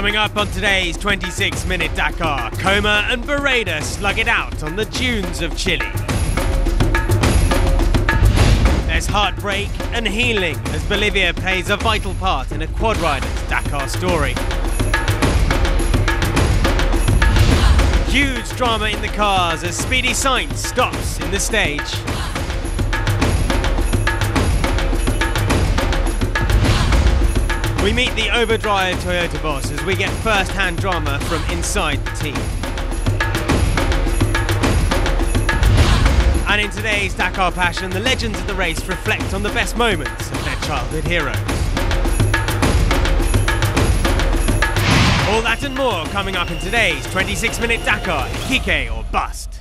Coming up on today's 26-minute Dakar, Coma and Bereda slug it out on the dunes of Chile. There's heartbreak and healing as Bolivia plays a vital part in a quad rider's Dakar story. Huge drama in the cars as Speedy Sainz stops in the stage. We meet the overdrive Toyota boss as we get first-hand drama from inside the team. And in today's Dakar Passion, the legends of the race reflect on the best moments of their childhood heroes. All that and more coming up in today's 26-minute Dakar, Iquique or Bust.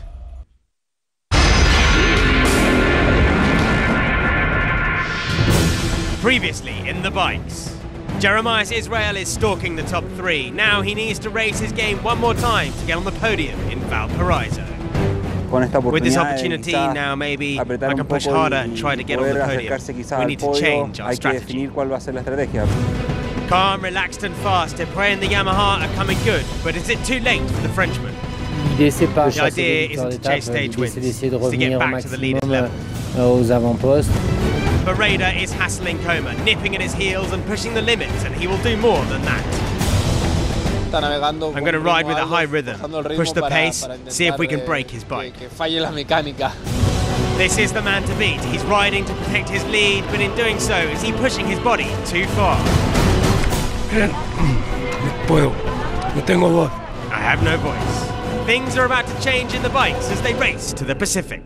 Previously in the bikes. Jeremiah Israel is stalking the top three. Now he needs to raise his game one more time to get on the podium in Valparaiso. With this opportunity now, maybe I can push harder and try to get on the podium. We need to change our strategy. Calm, relaxed and fast, Depre and the Yamaha are coming good, but is it too late for the Frenchman? The idea isn't to chase stage wins, it's to get back to the leader's level. Bereda is hassling Coma, nipping at his heels and pushing the limits, and he will do more than that. I'm going to ride with a high rhythm, push the pace, see if we can break his bike. This is the man to beat. He's riding to protect his lead, but in doing so, is he pushing his body too far? I have no voice. Things are about to change in the bikes as they race to the Pacific.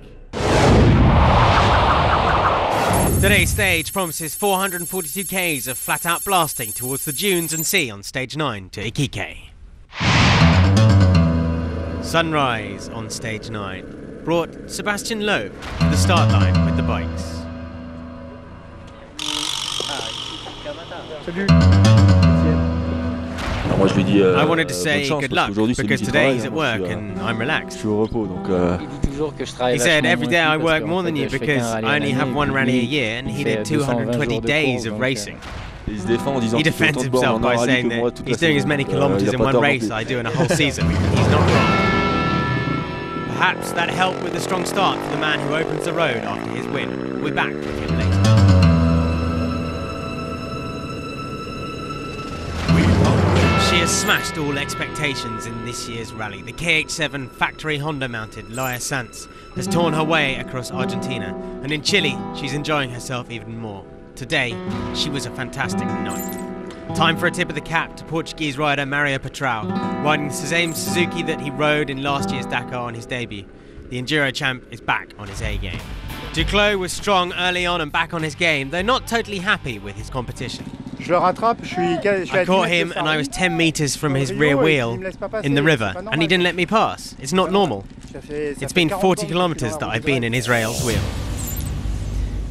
Today's stage promises 442 k's of flat-out blasting towards the dunes and sea on stage 9 to Iquique. Sunrise on stage 9 brought Sebastian Loeb to the start line with the bikes. I wanted to say good luck because today he's at work and I'm relaxed. He said, every day I work more than you because I only have one rally a year and he did 220 days of racing. He defends himself by saying that he's doing as many kilometers in one race I do in a whole season. He's not wrong. Perhaps that helped with a strong start for the man who opens the road after his win. We'll be back with him later. She has smashed all expectations in this year's rally. The KH7 factory Honda-mounted Laia Sanz has torn her way across Argentina, and in Chile she's enjoying herself even more. Today, she was a fantastic night. Time for a tip of the cap to Portuguese rider Mario Petrao, riding the same Suzuki that he rode in last year's Dakar on his debut. The Enduro champ is back on his A-game. Duclos was strong early on and back on his game, though not totally happy with his competition. I caught him and I was 10 meters from his rear wheel in the river and he didn't let me pass. It's not normal. It's been 40 kilometers that I've been in Israel's wheel.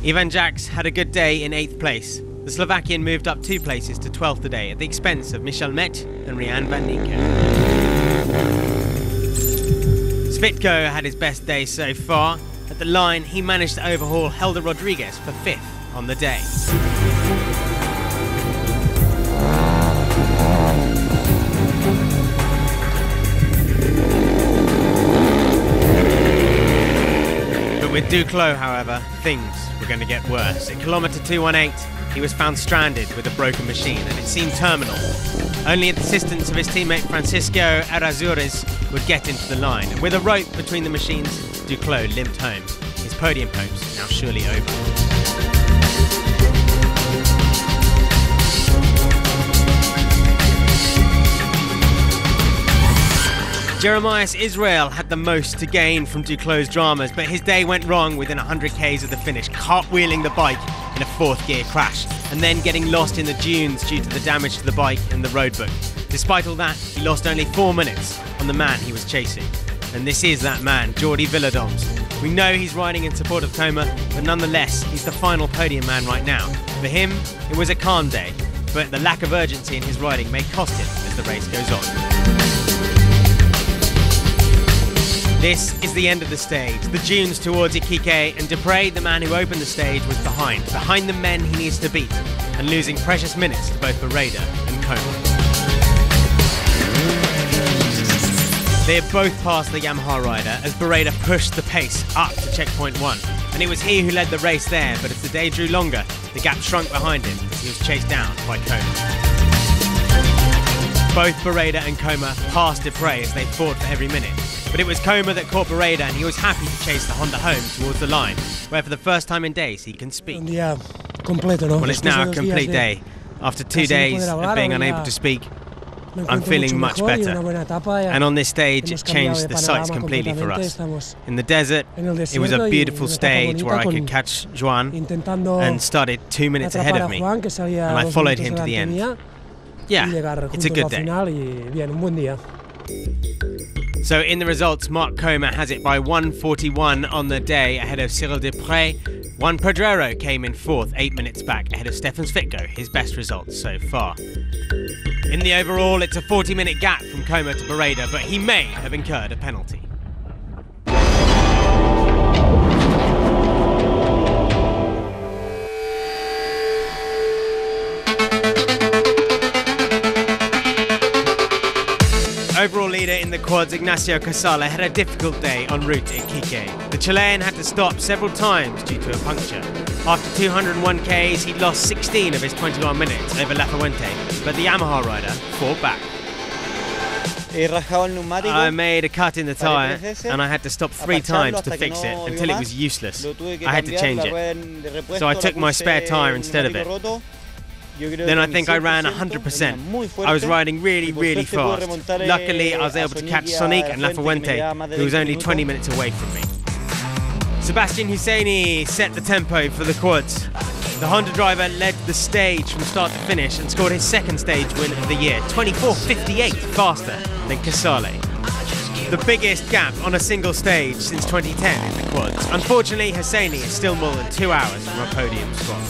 Ivan Jacks had a good day in 8th place. The Slovakian moved up 2 places to 12th today at the expense of Michel Met and Rian van Nienke. Svitko had his best day so far. At the line, he managed to overhaul Helder Rodriguez for 5th on the day. With Duclos, however, things were going to get worse. At kilometre 218, he was found stranded with a broken machine and it seemed terminal. Only at the assistance of his teammate Francisco Errázuriz would get into the line. And with a rope between the machines, Duclos limped home. His podium hopes now surely over. Jeremiah Israel had the most to gain from Duclos' dramas, but his day went wrong within 100 k's of the finish, cartwheeling the bike in a 4th gear crash, and then getting lost in the dunes due to the damage to the bike and the roadbook. Despite all that, he lost only 4 minutes on the man he was chasing. And this is that man, Jordi Villadoms. We know he's riding in support of Coma, but nonetheless, he's the final podium man right now. For him, it was a calm day, but the lack of urgency in his riding may cost him as the race goes on. This is the end of the stage, the dunes towards Iquique, and Depre, the man who opened the stage, was behind the men he needs to beat, and losing precious minutes to both Bereda and Coma. They had both passed the Yamaha rider as Barreda pushed the pace up to checkpoint 1. And it was he who led the race there, but as the day drew longer, the gap shrunk behind him as he was chased down by Coma. Both Barreda and Coma passed Dupre as they fought for every minute. But it was Coma that caught Barreda, and he was happy to chase the Honda home towards the line, where for the first time in days he can speak. Well, it's now a complete day. After 2 days of being unable to speak, I'm feeling much better. And on this stage, it changed the sights completely for us. In the desert, it was a beautiful stage where I could catch Joan and started 2 minutes ahead of me, and I followed him to the end. Yeah, it's a good day. So in the results, Marc Coma has it by 1:41 on the day ahead of Cyril Dupre. Juan Pedrero came in 4th, 8 minutes back ahead of Stefan Svitko, his best results so far. In the overall, it's a 40-minute gap from Coma to Barreda, but he may have incurred a penalty. Overall leader in the quads, Ignacio Casale, had a difficult day en route to Iquique. The Chilean had to stop several times due to a puncture. After 201 Ks, he lost 16 of his 21 minutes over La Fuente, but the Yamaha rider fought back. I made a cut in the tyre and I had to stop 3 times to fix it until it was useless. I had to change it. So I took my spare tyre instead of it. Then I think I ran 100%. I was riding really fast. Luckily, I was able to catch Sonic and La Fuente, who was only 20 minutes away from me. Sebastian Husseini set the tempo for the quads. The Honda driver led the stage from start to finish and scored his second stage win of the year, 24:58 faster than Casale. The biggest gap on a single stage since 2010 in the quads. Unfortunately, Husseini is still more than 2 hours from a podium spot.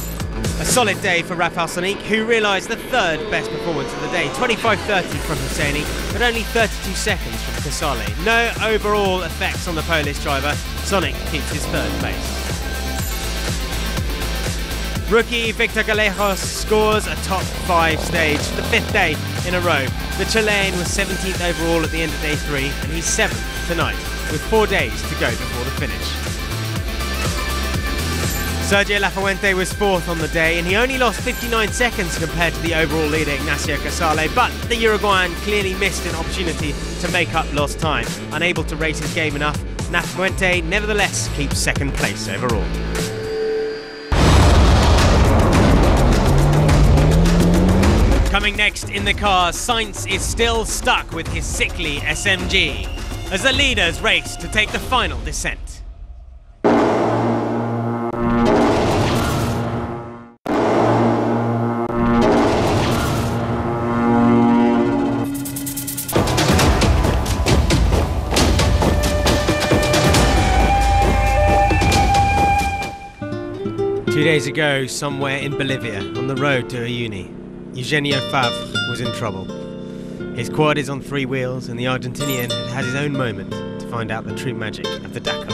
A solid day for Rafael Sonic, who realised the 3rd best performance of the day, 25:30 from Husseini, but only 32 seconds from Casale. No overall effects on the Polish driver. Sonic keeps his 3rd place. Rookie Victor Galejos scores a top 5 stage for the 5th day in a row. The Chilean was 17th overall at the end of day 3, and he's 7th tonight, with 4 days to go before the finish. Sergio Lafuente was 4th on the day, and he only lost 59 seconds compared to the overall leader Ignacio Casale, but the Uruguayan clearly missed an opportunity to make up lost time. Unable to race his game enough, Lafuente nevertheless keeps 2nd place overall. Coming next in the car, Sainz is still stuck with his sickly SMG as the leaders race to take the final descent. 2 days ago, somewhere in Bolivia, on the road to a uni, Eugenio Favre was in trouble. His quad is on 3 wheels, and the Argentinian had had his own moment to find out the true magic of the Dakar.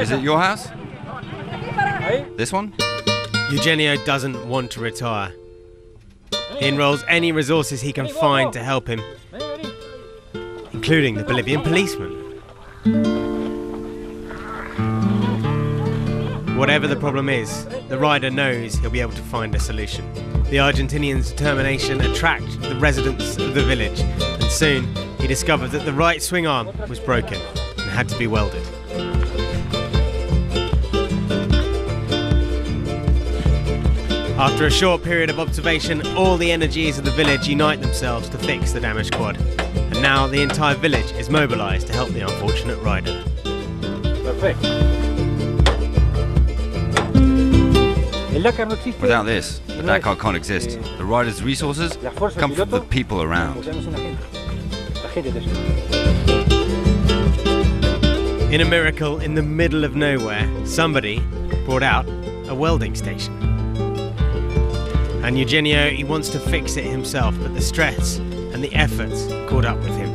Is it your house? This one? Eugenio doesn't want to retire. He enrolls any resources he can find to help him, including the Bolivian policeman. Whatever the problem is, the rider knows he'll be able to find a solution. The Argentinian's determination attracted the residents of the village, and soon he discovered that the right swing arm was broken and had to be welded. After a short period of observation, all the energies of the village unite themselves to fix the damaged quad. And now the entire village is mobilised to help the unfortunate rider. Perfect. Without this, the Dakar can't exist. The rider's resources come from the people around. In a miracle, in the middle of nowhere, somebody brought out a welding station. And Eugenio, he wants to fix it himself, but the stress and the efforts caught up with him.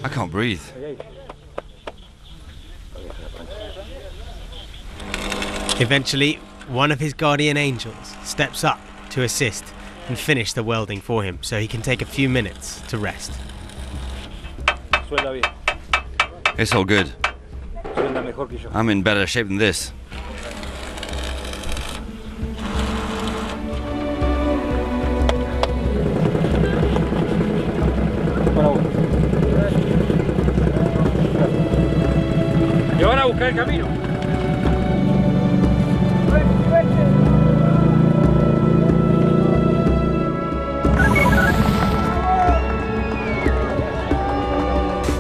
I can't breathe. Eventually, one of his guardian angels steps up to assist and finish the welding for him so he can take a few minutes to rest. It's all good. I'm in better shape than this.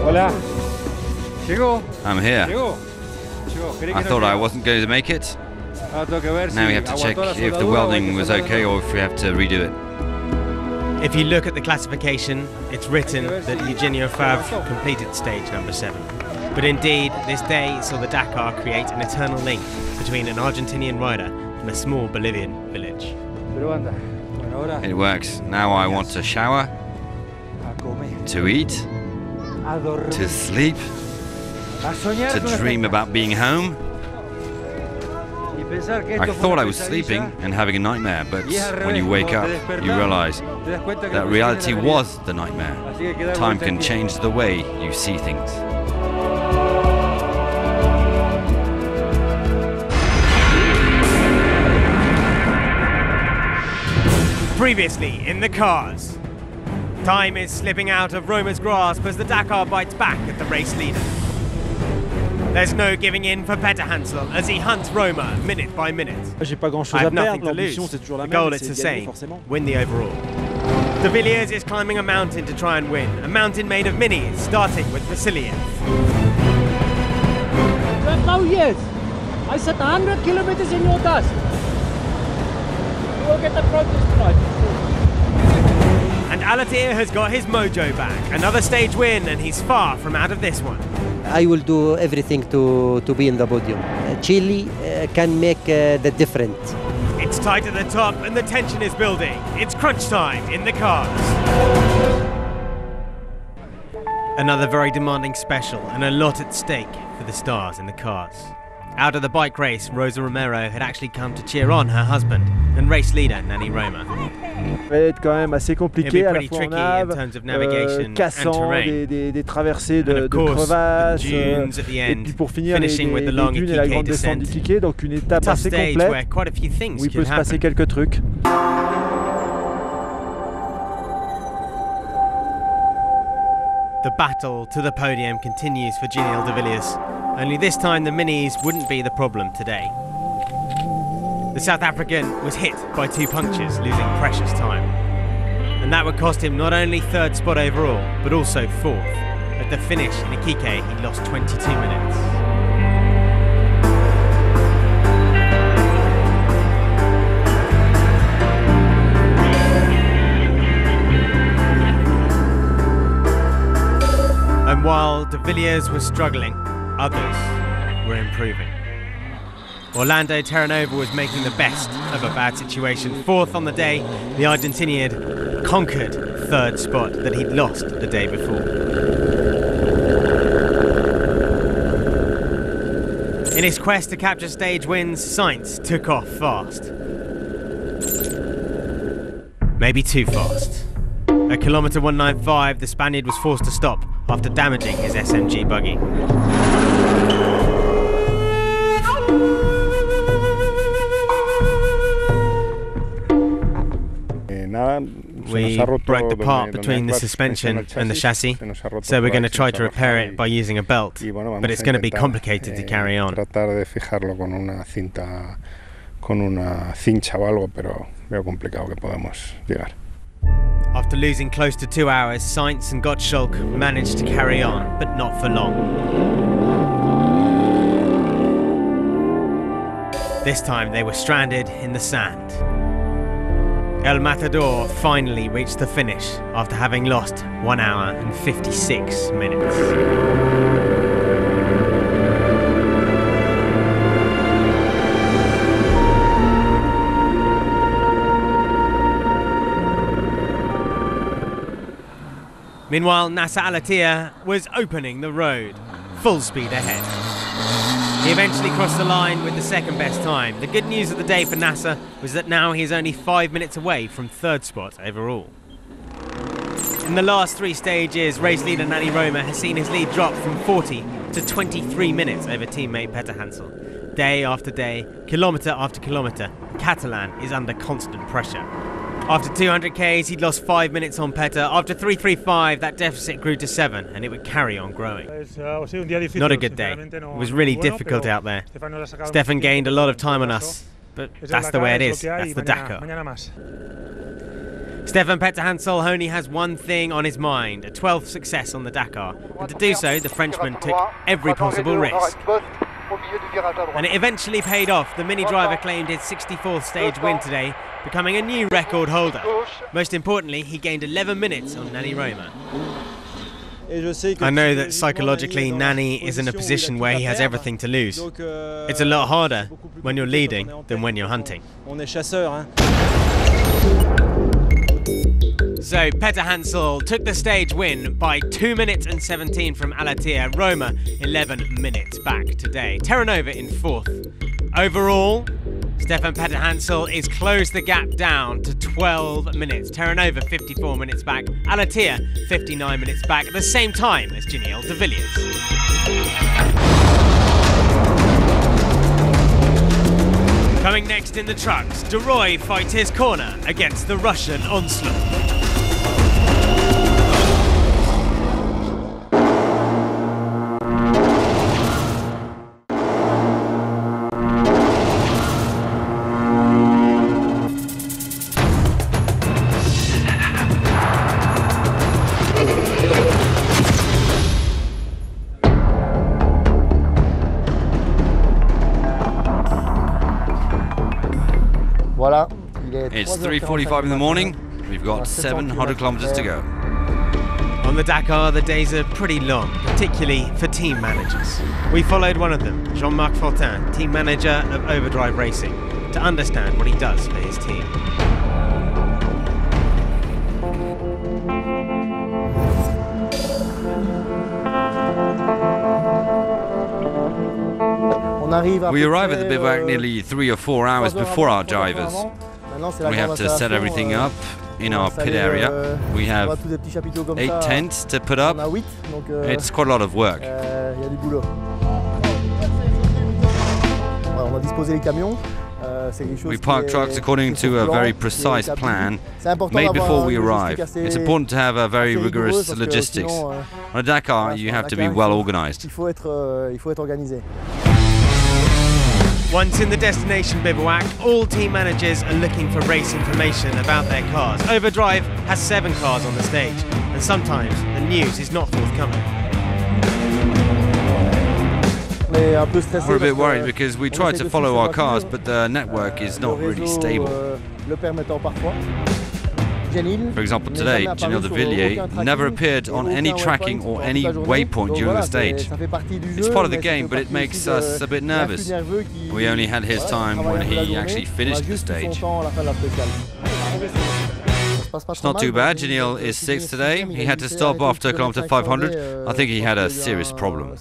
Hola. I'm here. I thought I wasn't going to make it. Now we have to check if the welding was okay or if we have to redo it. If you look at the classification, it's written that Eugenio Favre completed stage number 7. But indeed, this day saw the Dakar create an eternal link between an Argentinian rider and a small Bolivian village. It works. Now I want to shower, to eat, to sleep, to dream about being home. I thought I was sleeping and having a nightmare, but when you wake up, you realize that reality was the nightmare. Time can change the way you see things. Previously in the cars. Time is slipping out of Roma's grasp as the Dakar bites back at the race leader. There's no giving in for Peter Hansel as he hunts Roma minute by minute. I have nothing to lose. The goal is the same, win the overall. De Villiers is climbing a mountain to try and win, a mountain made of minis, starting with Vasiliev. No, yes. I set 100 kilometers in your dust. You will get the protest right. And Alatir has got his mojo back. Another stage win, and he's far from out of this one. I will do everything to be in the podium. Chile can make the difference. It's tight at the top, and the tension is building. It's crunch time in the cars. Another very demanding special, and a lot at stake for the stars in the cars. Out of the bike race, Rosa Romero had actually come to cheer on her husband and race leader Nani Roma. Être quand même assez compliqué à la fois en in terms of navigation cassant, and terrain. des traversées de crevasses, et puis pour finir les dunes et la grande descente du Piquet, donc une étape assez complète où il peut se passer quelques trucs. The battle to the podium continues for Gilles de Villiers. Only this time the minis wouldn't be the problem today. The South African was hit by 2 punctures, losing precious time. And that would cost him not only 3rd spot overall, but also 4th. At the finish in Iquique, he lost 22 minutes. And while de Villiers was struggling, others were improving. Orlando Terranova was making the best of a bad situation. 4th on the day, the Argentinian conquered 3rd spot that he'd lost the day before. In his quest to capture stage wins, Sainz took off fast. Maybe too fast. At kilometre 195, the Spaniard was forced to stop after damaging his SMG buggy. We broke the part between the suspension and the chassis, so we're going to try to repair it by using a belt, but it's going to be complicated to carry on. After losing close to 2 hours, Sainz and Gottschalk managed to carry on, but not for long. This time they were stranded in the sand. El Matador finally reached the finish after having lost 1 hour and 56 minutes. Meanwhile, Nasser Al-Attiyah was opening the road, full speed ahead. He eventually crossed the line with the second best time. The good news of the day for Nasser was that now he's only 5 minutes away from third spot overall. In the last 3 stages, race leader Nani Roma has seen his lead drop from 40 to 23 minutes over teammate Peter Hansel. Day after day, kilometre after kilometre, Catalan is under constant pressure. After 200 Ks, he'd lost 5 minutes on Petter. After 3:35, that deficit grew to 7, and it would carry on growing. Not a good day. It was really difficult out there. Stefan gained a lot of time on us, but that's the way it is. That's the Dakar. Stefan Petter Hansel only has one thing on his mind, a 12th success on the Dakar. And to do so, the Frenchman took every possible risk. And it eventually paid off. The Mini driver claimed his 64th stage win today, becoming a new record holder. Most importantly, he gained 11 minutes on Nani Roma. I know that psychologically Nani is in a position where he has everything to lose. It's a lot harder when you're leading than when you're hunting. So Petter Hansel took the stage win by 2 minutes and 17 from Alatia. Roma 11 minutes back today. Terranova in 4th. Overall, Stefan Petter Hansel is closed the gap down to 12 minutes. Terranova 54 minutes back. Alatia 59 minutes back at the same time as Giniel de Villiers. Coming next in the trucks, De Roy fights his corner against the Russian onslaught. It's 3:45 in the morning. We've got 700 kilometers to go. On the Dakar, the days are pretty long, particularly for team managers. We followed one of them, Jean-Marc Fortin, team manager of Overdrive Racing, to understand what he does for his team. We arrive at the bivouac nearly 3 or 4 hours before our drivers. We have to set everything up in our pit area. We have 8 tents to put up. It's quite a lot of work. We park trucks according to a very precise plan made before we arrive. It's important to have a very rigorous logistics. On a Dakar, you have to be well organized. Once in the destination bivouac, all team managers are looking for race information about their cars. Overdrive has 7 cars on the stage, and sometimes the news is not forthcoming. We're a bit worried because we try to follow our cars, but the network is not really stable. For example, today, Giniel de Villiers never appeared on any tracking or any waypoint during the stage. It's part of the game, but it makes us a bit nervous. We only had his time when he actually finished the stage. It's not too bad. Giniel is 6th today. He had to stop after kilometre 500. I think he had a serious problem.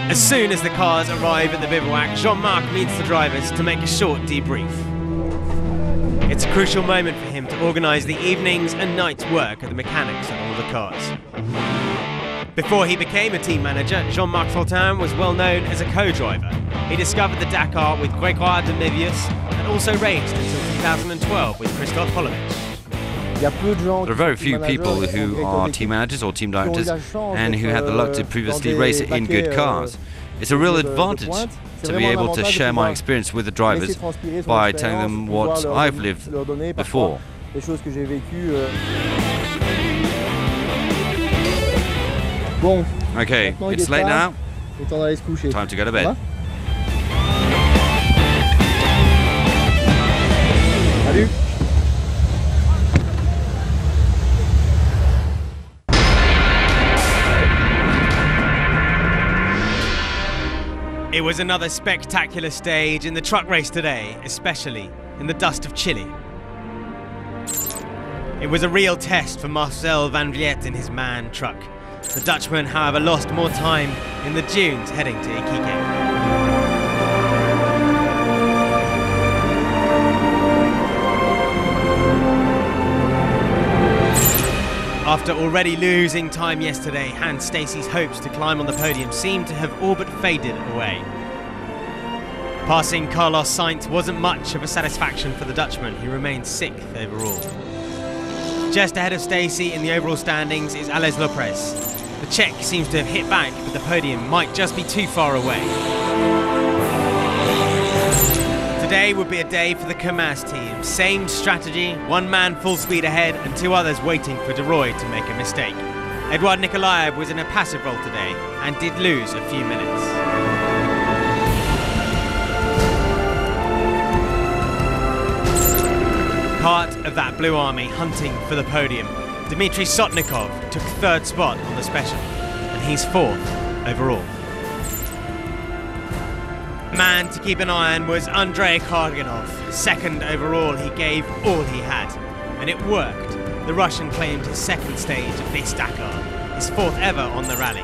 As soon as the cars arrive at the bivouac, Jean-Marc meets the drivers to make a short debrief. It's a crucial moment for him to organise the evenings and nights work of the mechanics of all the cars. Before he became a team manager, Jean-Marc Fortin was well known as a co-driver. He discovered the Dakar with Grégoire de Mévius and also raced until 2012 with Christophe Polovich. There are very few people who are team managers or team directors and who had the luck to previously race in good cars. It's a real advantage to be able to share my experience with the drivers by telling them what I've lived before. Okay, it's late now. Time to go to bed. It was another spectacular stage in the truck race today, especially in the dust of Chile. It was a real test for Marcel Van Vliet in his MAN truck. The Dutchman, however, lost more time in the dunes heading to Iquique. After already losing time yesterday, Hans Stacey's hopes to climb on the podium seemed to have all but faded away. Passing Carlos Sainz wasn't much of a satisfaction for the Dutchman, who remained 6th overall. Just ahead of Stacey in the overall standings is Alex Lopez. The Czech seems to have hit back, but the podium might just be too far away. Today would be a day for the Kamaz team. Same strategy, one man full speed ahead and 2 others waiting for De Rooij to make a mistake. Eduard Nikolaev was in a passive role today and did lose a few minutes. Part of that blue army hunting for the podium, Dmitry Sotnikov took 3rd spot on the special, and he's 4th overall. Man to keep an eye on was Andrei Karganov. 2nd overall, he gave all he had, and it worked. The Russian claimed his 2nd stage of this Dakar, his 4th ever on the rally.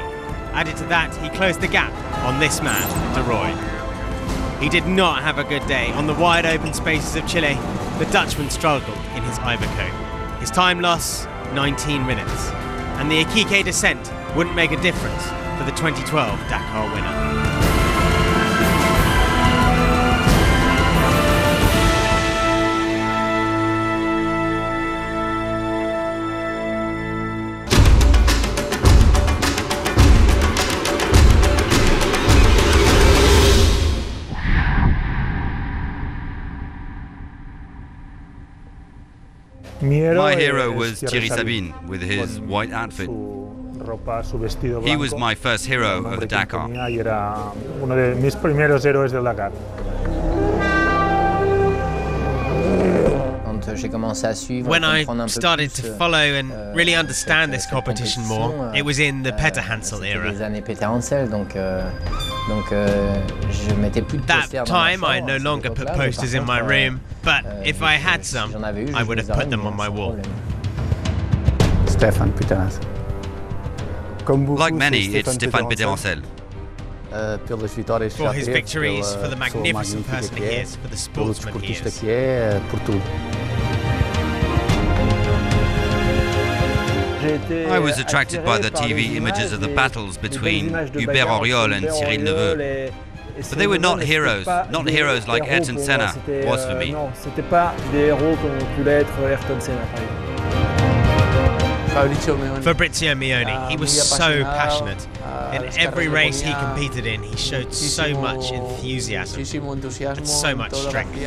Added to that, he closed the gap on this man, De Rooij. He did not have a good day. On the wide open spaces of Chile, the Dutchman struggled in his Iveco. His time loss, 19 minutes. And the Iquique descent wouldn't make a difference for the 2012 Dakar winner. My hero was Thierry Sabine with his white outfit. He was my first hero of the Dakar. When I started to follow and really understand this competition more, it was in the Peter Hansel era. That time I no longer put posters in my room, but if I had some, I would have put them on my wall. Like many, it's Stéphane Péterancel. For his victories, for the magnificent person he is, for the sportsman he is. I was attracted by the TV images of the battles between Hubert Auriol and Cyril Neveu. But they were not heroes like Ayrton Senna was for me. Fabrizio Mioni, he was so passionate. In every race he competed in, he showed so much enthusiasm and so much strength.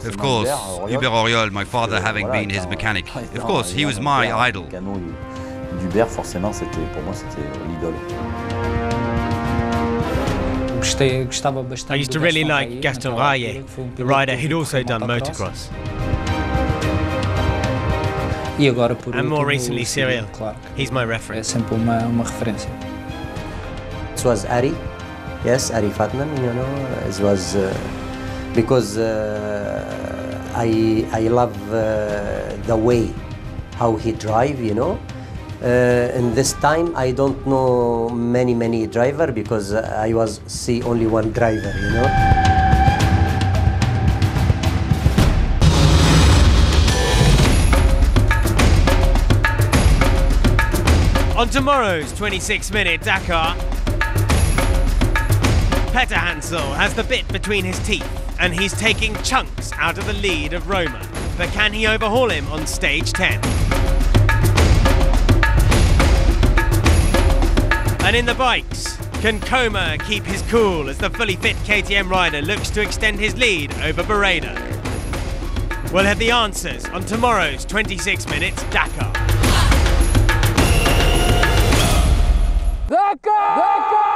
Of course, Hubert Auriol, my father having been his mechanic. Of course, he was my idol. I used to really like Gaston Raillet, the rider who'd also done motocross. And more recently Cyril, he's my reference. It was Ari, yes, Ari Fatman, you know, it was because I love the way how he drive, you know. In this time I don't know many driver because I was see only one driver, you know. On tomorrow's 26-minute Dakar, Peter Hansel has the bit between his teeth and he's taking chunks out of the lead of Roma. But can he overhaul him on stage 10? And in the bikes, can Coma keep his cool as the fully fit KTM rider looks to extend his lead over Bereda? We'll have the answers on tomorrow's 26 Minutes Dakar. Dakar! Dakar!